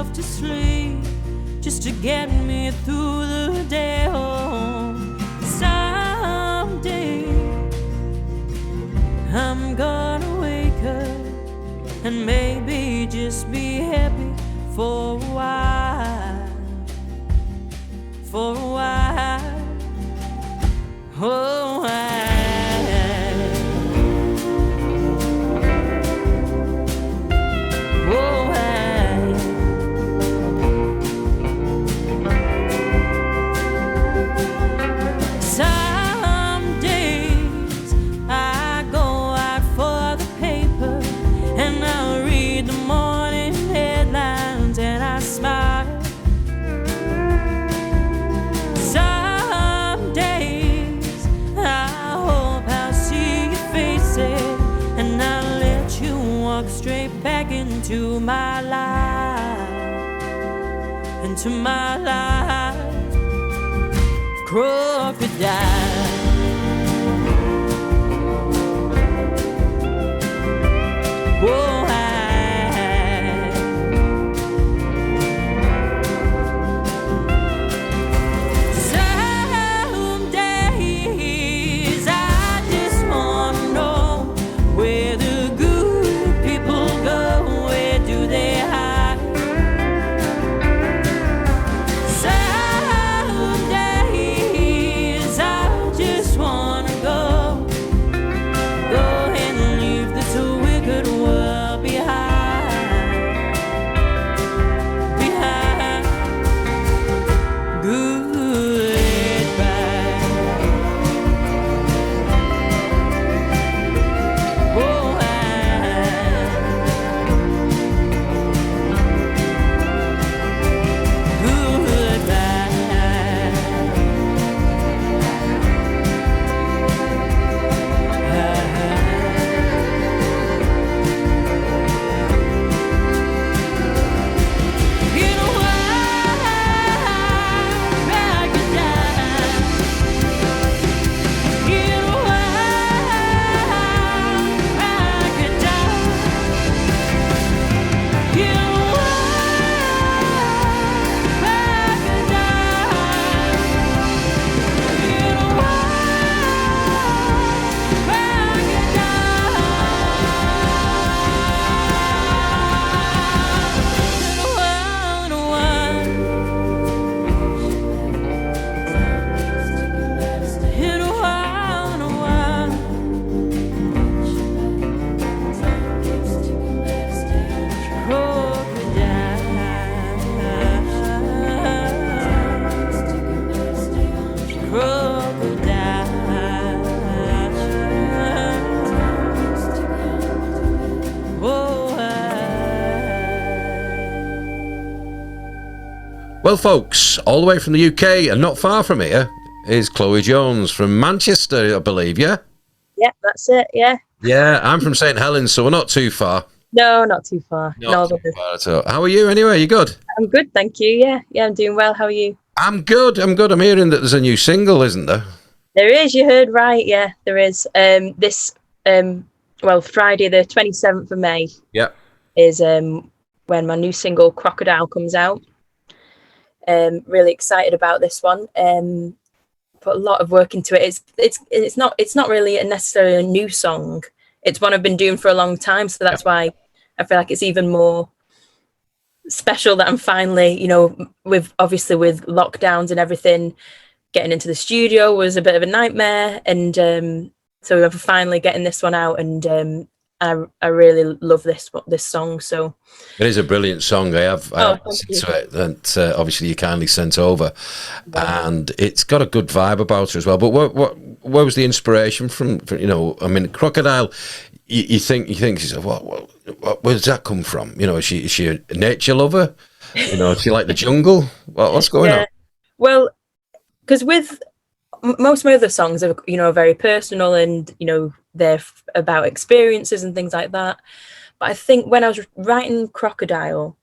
myself to sleep just to get me through the day. Oh, someday I'm gonna wake up and maybe just be happy for a while, for a while. Oh, some days I go out for the paper and I read the morning headlines and I smile. Some days I hope I'll see your faces and I'll let you walk straight back into my life, into my life. Crocodile, oh, some days I just wanna know where the good people go, where do they hide? Some days I just wanna go and leave this wicked world behind, behind. Goodbye. Oh, Well, folks, all the way from the UK and not far from here is Chloe Jones from Manchester, I believe, yeah? Yeah, that's it, yeah. Yeah, I'm from St Helens, so we're not too far. No, not too far. Not too far at all. How are you anyway? You good? I'm good, thank you, yeah. Yeah, I'm doing well. How are you? I'm good. I'm hearing that there's a new single, isn't there? There is, you heard right, yeah, there is. Friday the 27th of May is when my new single Crocodile comes out. Really excited about this one. Put a lot of work into it. It's not really necessarily a new song. It's one I've been doing for a long time, so that's why I feel like it's even more special that I'm finally, with lockdowns and everything, getting into the studio was a bit of a nightmare, and so we're finally getting this one out, and I really love this song. So it is a brilliant song. I have listened to it that obviously you kindly sent over, and it's got a good vibe about it as well. But where was the inspiration from? I mean, Crocodile. You think where does that come from? Is she a nature lover? Is she like the jungle? What's going on? Well, because with most of my other songs are very personal, and they're about experiences and things like that. But I think when I was writing Crocodile,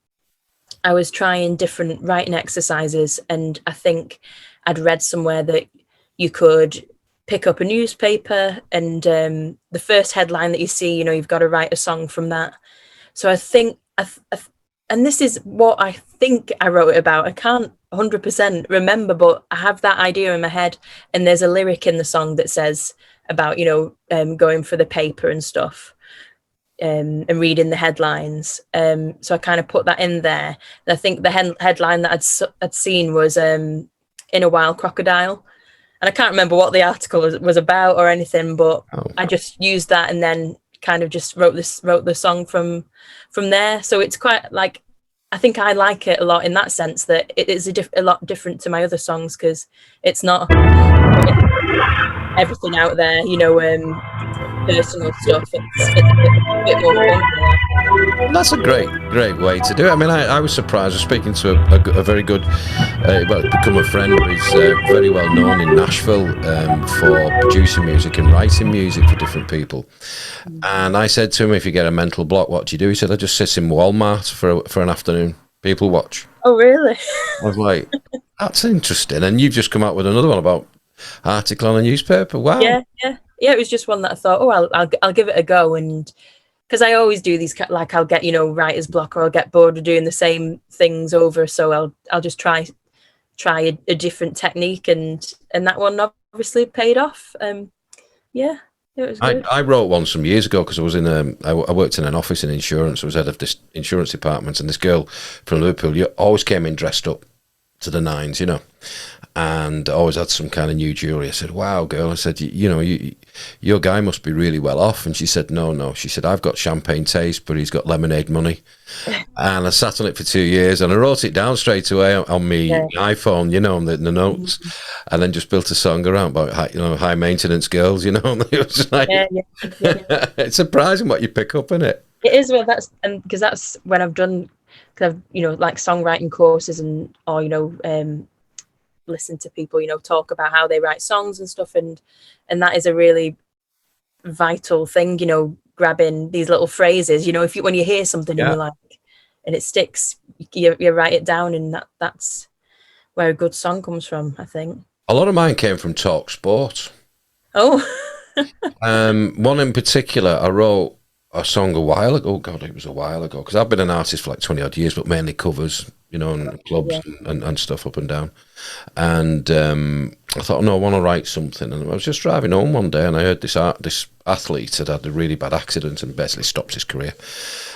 I was trying different writing exercises, and I think I'd read somewhere that you could pick up a newspaper, and the first headline that you see, you've got to write a song from that. So I think and this is what I think I wrote it about. I can't 100% remember, but I have that idea in my head. And there's a lyric in the song that says about, going for the paper and stuff, and reading the headlines. So I kind of put that in there. And I think the headline that I'd seen was In a Wild Crocodile. And I can't remember what the article was about or anything, but I just used that and then kind of just wrote the song from there. So it's quite like, I think I like it a lot in that sense, that it is a lot different to my other songs, because it's not everything out there, personal stuff. It's a bit more fun. That's a great way to do it. I mean, I was surprised. I was speaking to a very good, become a friend who's very well known in Nashville for producing music and writing music for different people. And I said to him, if you get a mental block, what do you do? He said, I just sit in Walmart for an afternoon. People watch. Oh, really? I was like, that's interesting. And you've just come out with another one about article on a newspaper. Wow. Yeah. It was just one that I thought, I'll give it a go. And because I always do these, like I'll get, writer's block, or I'll get bored of doing the same things over. So I'll just try a different technique, and that one obviously paid off. Yeah, it was good. I wrote one some years ago because I was I worked in an office in insurance. I was head of this insurance department, and this girl from Liverpool always came in dressed up to the nines, and always had some kind of new jewelry. I said, wow, girl. I said, your guy must be really well off. And she said, no. She said, I've got champagne taste, but he's got lemonade money. And I sat on it for 2 years, and I wrote it down straight away on my iPhone, on the notes, and then just built a song around about high maintenance girls, It was like, it's surprising what you pick up in it. It is. Well, because that's when I've done, like songwriting courses or listen to people talk about how they write songs and stuff, and that is a really vital thing, grabbing these little phrases, when you hear something and you like, and it sticks, you write it down, and that's where a good song comes from, I think. A lot of mine came from Talk Sport. One in particular, I wrote a song a while ago. God, it was a while ago, because I've been an artist for like 20 odd years, but mainly covers, and clubs and stuff up and down. And I thought, no, I want to write something. And I was just driving home one day, and I heard this athlete had a really bad accident and basically stopped his career.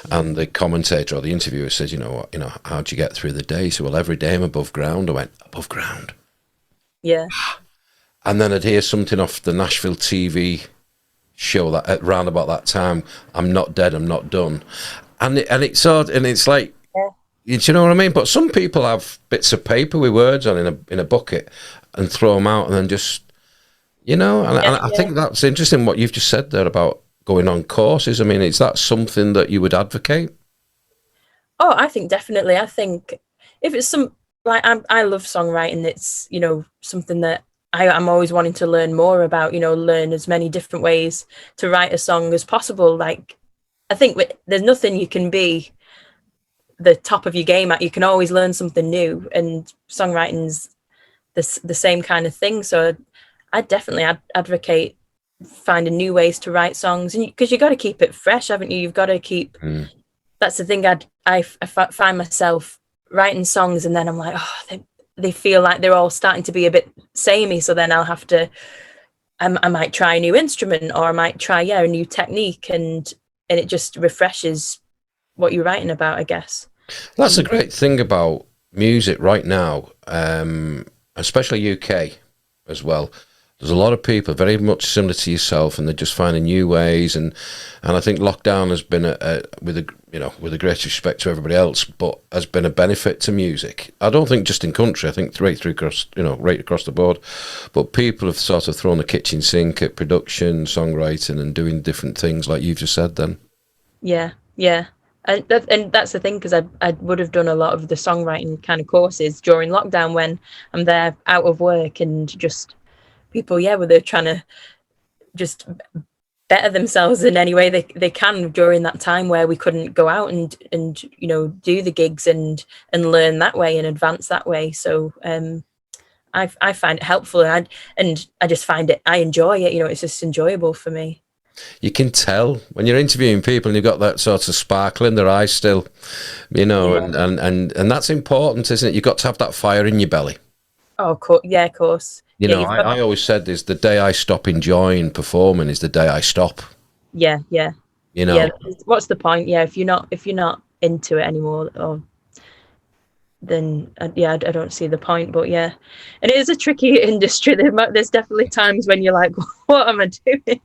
And the commentator or the interviewer said, how'd you get through the day? He said, well, every day I'm above ground. I went, above ground? Yeah. And then I'd hear something off the Nashville TV show that at round about that time, I'm not dead, I'm not done, and it's like, you know what I mean? But some people have bits of paper with words on in a bucket and throw them out, and then just and I think that's interesting what you've just said there about going on courses. I mean, is that something that you would advocate? Oh, I think definitely. I think if it's I love songwriting. It's something that I'm always wanting to learn more about, learn as many different ways to write a song as possible. Like, I think there's nothing you can be the top of your game at. You can always learn something new, and songwriting's the same kind of thing. So I definitely advocate finding new ways to write songs, and because you got to keep it fresh, haven't you? You've got to keep. That's the thing. I find myself writing songs, and then I'm like, they feel like they're all starting to be a bit samey. So then I'll have to, I might try a new instrument, or I might try, a new technique, and it just refreshes what you're writing about, I guess. That's a great thing about music right now, especially UK as well. There's a lot of people very much similar to yourself, and they're just finding new ways. And I think lockdown has been with the greatest respect to everybody else, but has been a benefit to music. I don't think just in country. I think right across the board. But people have sort of thrown the kitchen sink at production, songwriting, and doing different things like you've just said. Then. Yeah. And that's the thing, because I would have done a lot of the songwriting kind of courses during lockdown when I'm there out of work, and just people, where they're trying to just better themselves in any way they can during that time where we couldn't go out and do the gigs and learn that way and advance that way. So I find it helpful, and I just find it, I enjoy it. It's just enjoyable for me. You can tell when you're interviewing people and you've got that sort of sparkle in their eyes still, you know, and that's important, isn't it? You've got to have that fire in your belly. Oh, of course. You know, I always said this: the day I stop enjoying performing is the day I stop. Yeah. You know, yeah. What's the point? Yeah, if you're not into it anymore, then I don't see the point. But yeah, and it is a tricky industry. There's definitely times when you're like, what am I doing?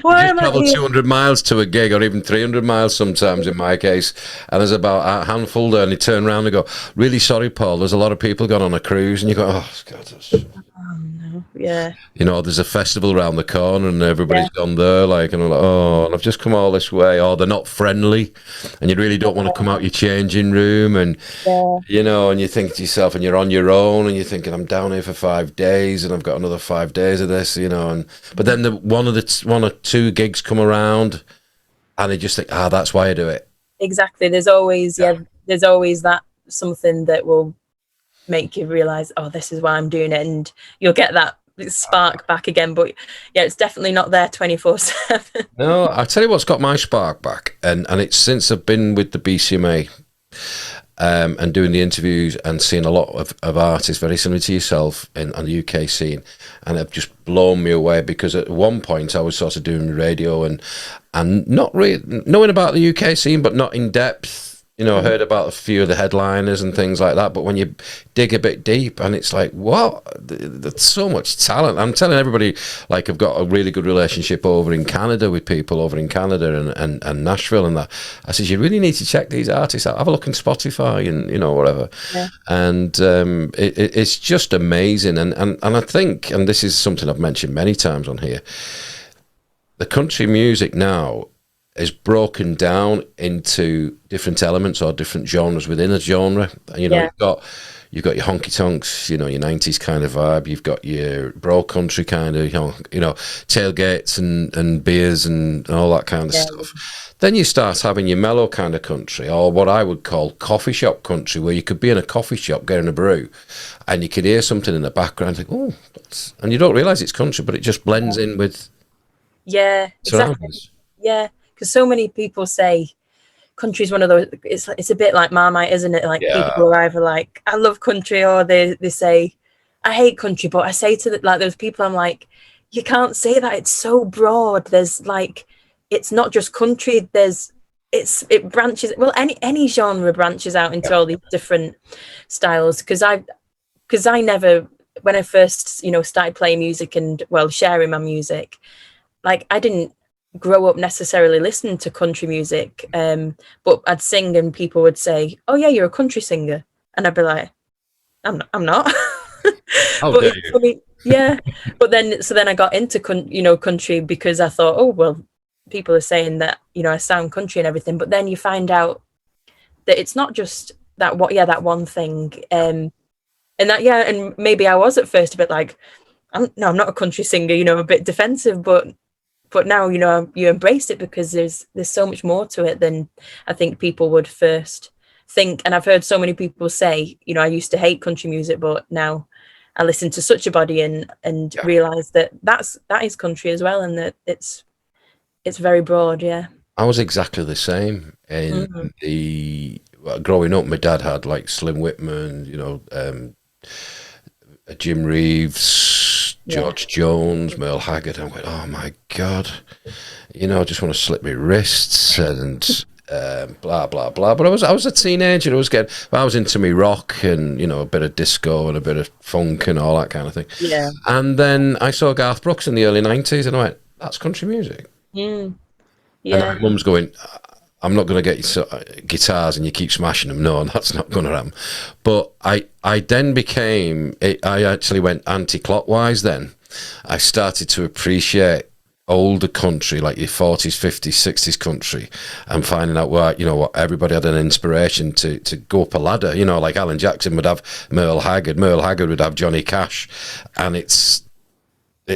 Why am I travel 200 miles to a gig, or even 300 miles sometimes in my case, and there's about a handful there, and you turn around and go, really sorry, Paul, there's a lot of people gone on a cruise, and you go, oh, God, no. Yeah. You know, there's a festival around the corner and everybody's gone there, like, and I'm like, oh, and I've just come all this way, or they're not friendly, and you really don't want to come out your changing room, and, you know, and you think to yourself, and you're on your own, and you're thinking, I'm down here for 5 days, and I've got another 5 days of this, you know, but then one or two gigs come around, and they just think, that's why I do it. Exactly. There's always that something that will make you realize, oh, this is why I'm doing it, and you'll get that spark back again. But yeah, it's definitely not there 24/7. No, I tell you what's got my spark back, and it's since I've been with the BCMA and doing the interviews and seeing a lot of artists very similar to yourself on the UK scene, and have just blown me away, because at one point I was sort of doing radio and not really knowing about the UK scene, but not in depth. You know, I heard about a few of the headliners and things like that, but when you dig a bit deep, and it's like, what? There's so much talent. I'm telling everybody, like, I've got a really good relationship over in Canada with people over in Canada and Nashville and that. I said, you really need to check these artists out. Have a look on Spotify and, you know, whatever. Yeah. And it's just amazing. And I think, and this is something I've mentioned many times on here, the country music now is broken down into different elements or different genres within a genre. You know, you've got your honky tonks, you know, your 90s kind of vibe. You've got your bro country kind of, you know, tailgates and beers and all that kind of stuff. Then you start having your mellow kind of country, or what I would call coffee shop country, where you could be in a coffee shop getting a brew, and you could hear something in the background, think, oh, and you don't realise it's country, but it just blends in with exactly. Yeah. Because so many people say country is one of those, it's a bit like Marmite, isn't it? Like people are either like, I love country, or they say, I hate country. But I say to those people, I'm like, you can't say that. It's so broad. There's like, it's not just country. It branches. Well, any genre branches out into all these different styles. Because I never, when I first, you know, started playing music and, well, sharing my music, like, I didn't grow up necessarily listening to country music, but I'd sing and people would say, oh yeah, you're a country singer, and I'd be like, I'm not. But it's funny, yeah. But then I got into country, because I thought, oh well, people are saying that, you know, I sound country and everything, but then you find out that it's not just that one thing, and maybe I was at first a bit like, I'm not a country singer, you know, a bit defensive, but now, you know, you embrace it, because there's so much more to it than I think people would first think. And I've heard so many people say, you know, I used to hate country music, but now I listen to such a body and realise that is country as well, and that it's very broad. Yeah, I was exactly the same. Growing up, my dad had like Slim Whitman, you know, Jim Reeves, George Jones, Merle Haggard. I went, oh my God, you know, I just want to slip my wrists and blah blah blah. But I was a teenager. I was into me rock and, you know, a bit of disco and a bit of funk and all that kind of thing. Yeah. And then I saw Garth Brooks in the early 90s, and I went, that's country music. Yeah. And my mum's going, I'm not going to get you guitars and you keep smashing them. No, that's not going to happen. But I then I actually went anti-clockwise then. I started to appreciate older country, like your 40s, 50s, 60s country, and finding out where, you know, what everybody had an inspiration to go up a ladder. You know, like Alan Jackson would have Merle Haggard would have Johnny Cash, and it's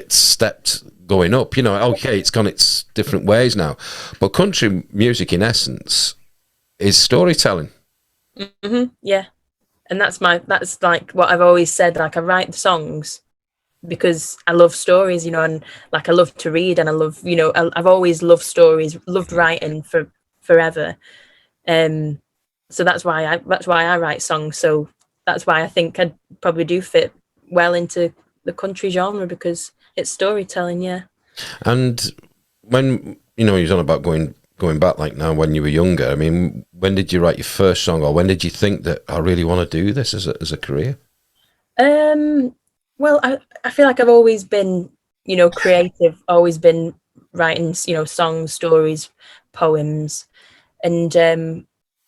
stepped going up, you know. Okay, it's gone its different ways now, but country music in essence is storytelling. Yeah, and that's like what I've always said. Like, I write the songs because I love stories, you know, and like I love to read, and I love, you know, I've always loved stories, loved writing for forever. So that's why I write songs. So that's why I think I probably do fit well into the country genre, because it's storytelling. Yeah. And when you're on about going back, like now when you were younger, I mean, when did you write your first song, or when did you think that I really want to do this as a career? Well, I feel like I've always been, you know, creative, always been writing, you know, songs, stories, poems, and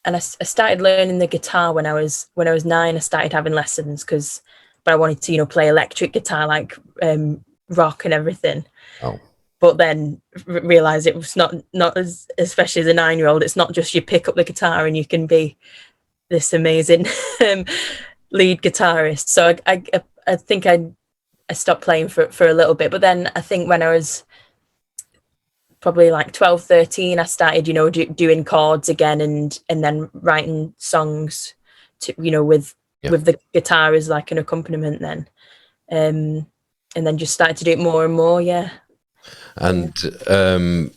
I started learning the guitar when I was 9. I started having lessons but I wanted to, you know, play electric guitar, like rock and everything. Oh. But then realised it was not as, especially as a 9-year-old, it's not just you pick up the guitar and you can be this amazing lead guitarist. So I think I stopped playing for a little bit. But then I think when I was probably like 12, 13, I started, you know, doing chords again, and then writing songs to, you know, with the guitar as like an accompaniment then. And then just started to do it more and more. Yeah. And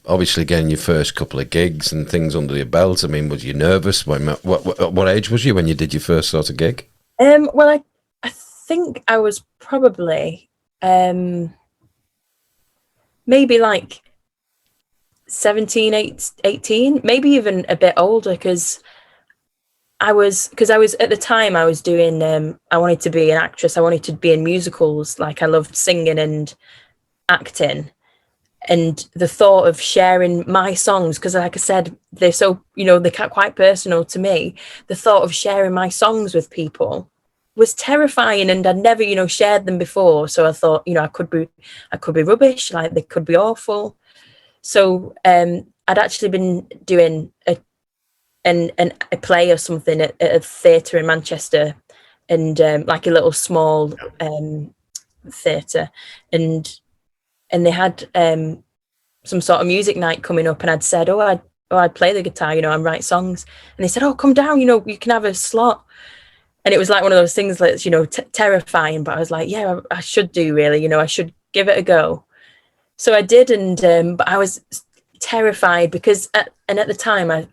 obviously, again, your first couple of gigs and things under your belt. I mean, was you nervous? What age was you when you did your first sort of gig? Well, I think I was probably maybe like 17, 18, maybe even a bit older, because I was at the time I was doing I wanted to be an actress. I wanted to be in musicals. Like I loved singing and acting. And the thought of sharing my songs, because like I said, they're so, you know, they're quite personal to me. The thought of sharing my songs with people was terrifying, and I'd never, you know, shared them before. So I thought, you know, I could be rubbish, like they could be awful. So I'd actually been doing a play or something at a theatre in Manchester, and like a little small theatre, and they had some sort of music night coming up, and I'd said, I'd play the guitar, you know, and write songs. And they said, oh, come down, you know, you can have a slot. And it was like one of those things that's, you know, terrifying, but I was like, yeah, I should do, really, you know, I should give it a go. So I did, and but I was terrified because at the time I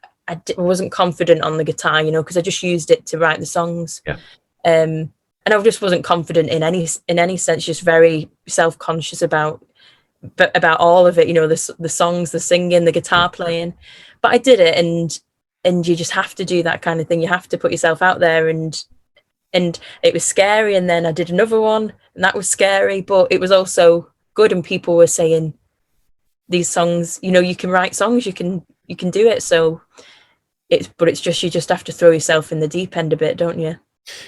wasn't confident on the guitar, you know, because I just used it to write the songs. Yeah. And I just wasn't confident in any sense, just very self-conscious about all of it, you know, the songs, the singing, the guitar playing. But I did it, and you just have to do that kind of thing. You have to put yourself out there, and it was scary. And then I did another one, and that was scary, but it was also good. And people were saying, these songs, you know, you can write songs, you can do it. So it's just, you just have to throw yourself in the deep end a bit, don't you?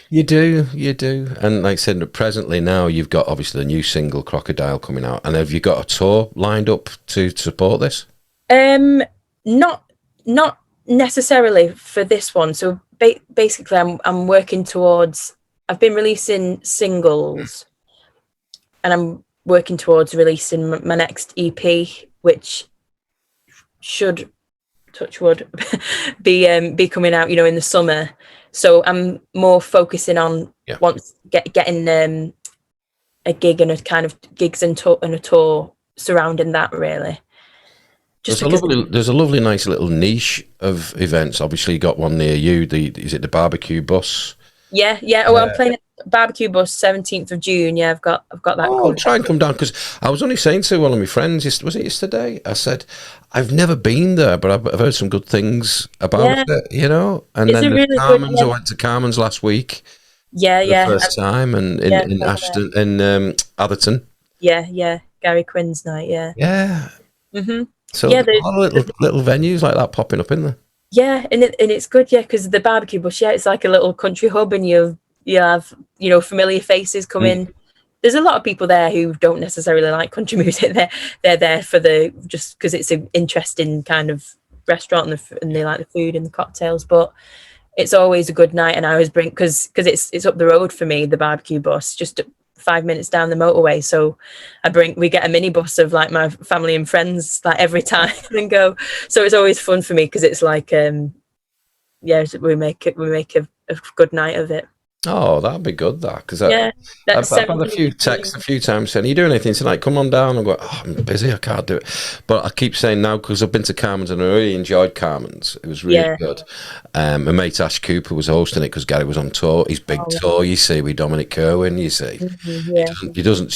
You do. And like I said, presently now you've got obviously the new single Crocodile coming out. And have you got a tour lined up to support this? Not necessarily for this one. So basically I'm working towards, I've been releasing singles, and I'm working towards releasing my next EP, which should, touch wood, be coming out, you know, in the summer. So I'm more focusing on getting a gig and a kind of gigs and a tour surrounding that, really. There's a lovely, nice little niche of events. Obviously, you got one near you. Is it the barbecue bus? Yeah. Oh, I'm playing at Barbecue Bus 17th of June. Yeah, I've got that. Oh, try and come down, because I was only saying to one of my friends, was it yesterday? I said, I've never been there, but I've heard some good things about it, you know. And it's then really Carmen's, good, I went to Carmen's last week. Yeah. For the first time, and in Ashton, in Atherton. Yeah. Gary Quinn's night. Yeah. Yeah. Mm-hmm. So a lot of little venues like that popping up in there. Yeah, and it's good, yeah, because the Barbecue Bus, it's like a little country hub, and you have, you know, familiar faces come in. There's a lot of people there who don't necessarily like country music. They're there for just because it's an interesting kind of restaurant, and they like the food and the cocktails. But it's always a good night, and I always bring, because it's up the road for me, the Barbecue Bus, just 5 minutes down the motorway. So we get a minibus of like my family and friends like every time and go. So it's always fun for me, because it's like we make a good night of it. Oh, that'd be good, that, because Yeah, I've that's had a few 17. texts a few times saying, "Are you doing anything tonight? Come on down." I'm going, "Oh, I'm busy. I can't do it." But I keep saying now because I've been to Carmen's and I really enjoyed Carmen's. It was really Yeah. good. My mate Ash Cooper was hosting it because Gary was on tour. His big Oh, tour, you see, with Dominic Kerwin. You see, yeah. he doesn't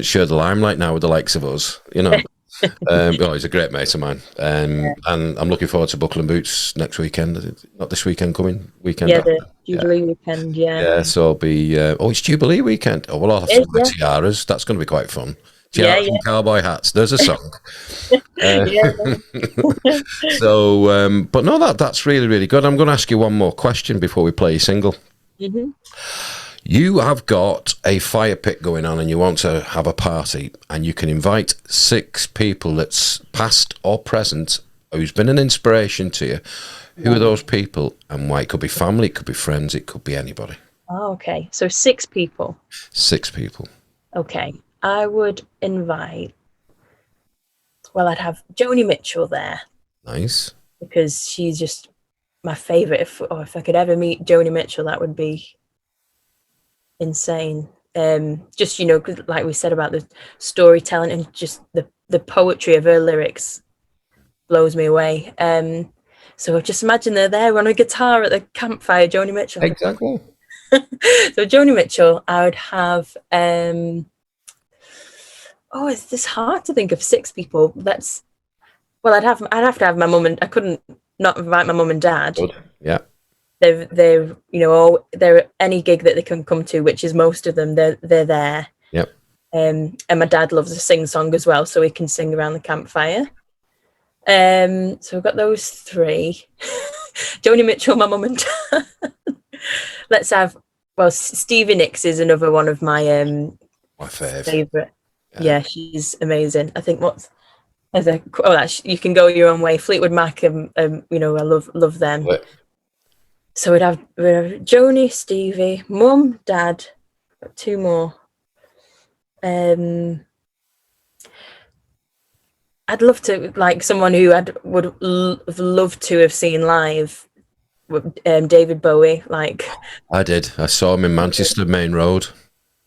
share the limelight now with the likes of us. You know. He's a great mate of mine, and I'm looking forward to Buckle and Boots next weekend. Not this weekend, coming weekend Yeah, after. the Jubilee weekend. Yeah. Yeah, so I'll be. It's Jubilee weekend. Oh, well, I'll have It some is, of my yeah. tiaras. That's going to be quite fun. Yeah, Tiaras yeah. and cowboy hats. There's a song. Yeah. So, but no, that's really, really good. I'm going to ask you one more question before we play a single. Hmm. You have got a fire pit going on and you want to have a party, and you can invite 6 people that's past or present who's been an inspiration to you. Who are those people and why? It could be family, it could be friends, it could be anybody. Oh, okay. So 6 people. 6 people. Okay. I would invite, well, I'd have Joni Mitchell there Nice. because she's just my favorite. If I could ever meet Joni Mitchell, that would be insane. Just, 'cause like we said about the storytelling and just the poetry of her lyrics blows me away. So just imagine they're there on a guitar at the campfire, Joni Mitchell. Exactly. So Joni Mitchell, I would have. It's this hard to think of 6 people. I'd have to have my mum, and I couldn't not invite my mum and dad. Good. Yeah. They're they're any gig that they can come to, which is most of them. They're there. Yep. And my dad loves to sing song as well, so he can sing around the campfire. So we've got those 3. Joni Mitchell, my mum and dad. Let's have, Stevie Nicks is another one of my My fave. favourite. Yeah, she's amazing. I think you can go your own way. Fleetwood Mac, I love them. What? So we'd have Joni, Stevie, Mum, Dad, 2 more. I'd love to, like, someone who would have loved to have seen live, David Bowie. Like, I did. I saw him in Manchester Main Road.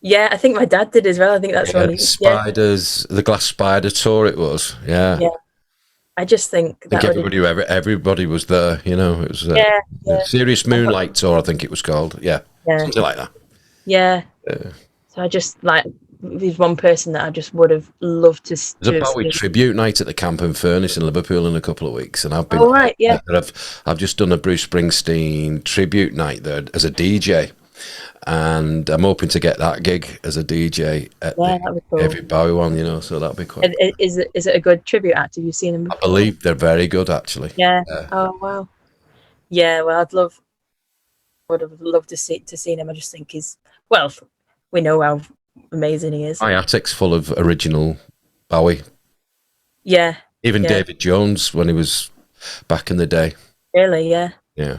Yeah, I think my dad did as well. I think that's one. The Glass Spider tour. It was. Yeah. Yeah. I just think that everybody was there. It was the Serious Moonlight tour. I think it was called. Yeah. Something like that. Yeah. So I just there's one person that I just would have loved to. There's a Bowie tribute night at the Camp and Furnace in Liverpool in a couple of weeks, and I've been. Oh right, yeah. I've just done a Bruce Springsteen tribute night there as a DJ, and I'm hoping to get that gig as a DJ at every Bowie one. So that'd be quite. Is it a good tribute act? Have you seen them before? I believe they're very good, actually. Yeah. Oh wow. Yeah. Well, would have loved to see him. I just think we know how amazing he is. My attic's full of original Bowie. Yeah. Even David Jones when he was back in the day. Really? Yeah. Yeah.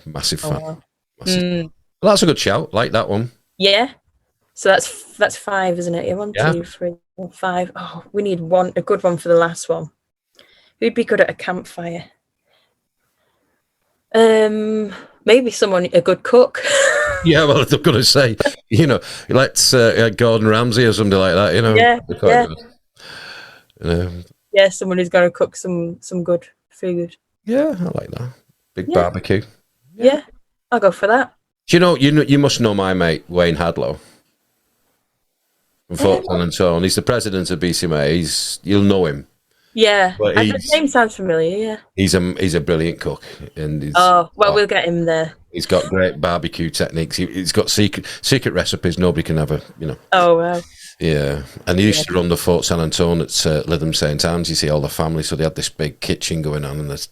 Massive fan. Wow. Massive. Well, that's a good shout. Like that one. Yeah. So that's 5, isn't it? Yeah. 1, 2, 3, 4, 5. Oh, we need a good one for the last one. Who'd be good at a campfire? Maybe a good cook. Yeah, well, I'm going to say, let's Gordon Ramsay or something like that, Yeah. Yeah, someone who's going to cook some good food. Yeah, I like that. Big barbecue. Yeah, I'll go for that. Do you must know my mate, Wayne Hadlow. From Fortson and so on. He's the president of BCMA. You'll know him. Yeah, the name sounds familiar. Yeah, he's a brilliant cook, and we'll get him there. He's got great barbecue techniques. He's got secret recipes nobody can ever, Oh wow. Yeah, and he used to run the Fort San Antonio at Lytham St Anne's. You see all the family, so they had this big kitchen going on, and it's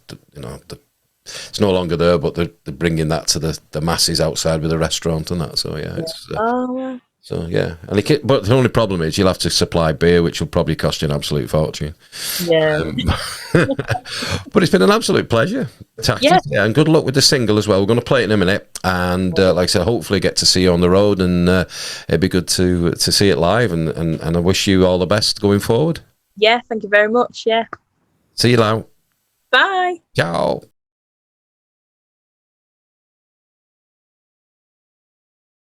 no longer there, but they're bringing that to the masses outside with a restaurant and that. So yeah, it's. Wow. So yeah, but the only problem is you'll have to supply beer, which will probably cost you an absolute fortune. Yeah. But it's been an absolute pleasure. Yeah, and good luck with the single as well. We're going to play it in a minute, and like I said, hopefully get to see you on the road, and it'd be good to see it live. And I wish you all the best going forward. Yeah, thank you very much. Yeah. See you now. Bye. Ciao.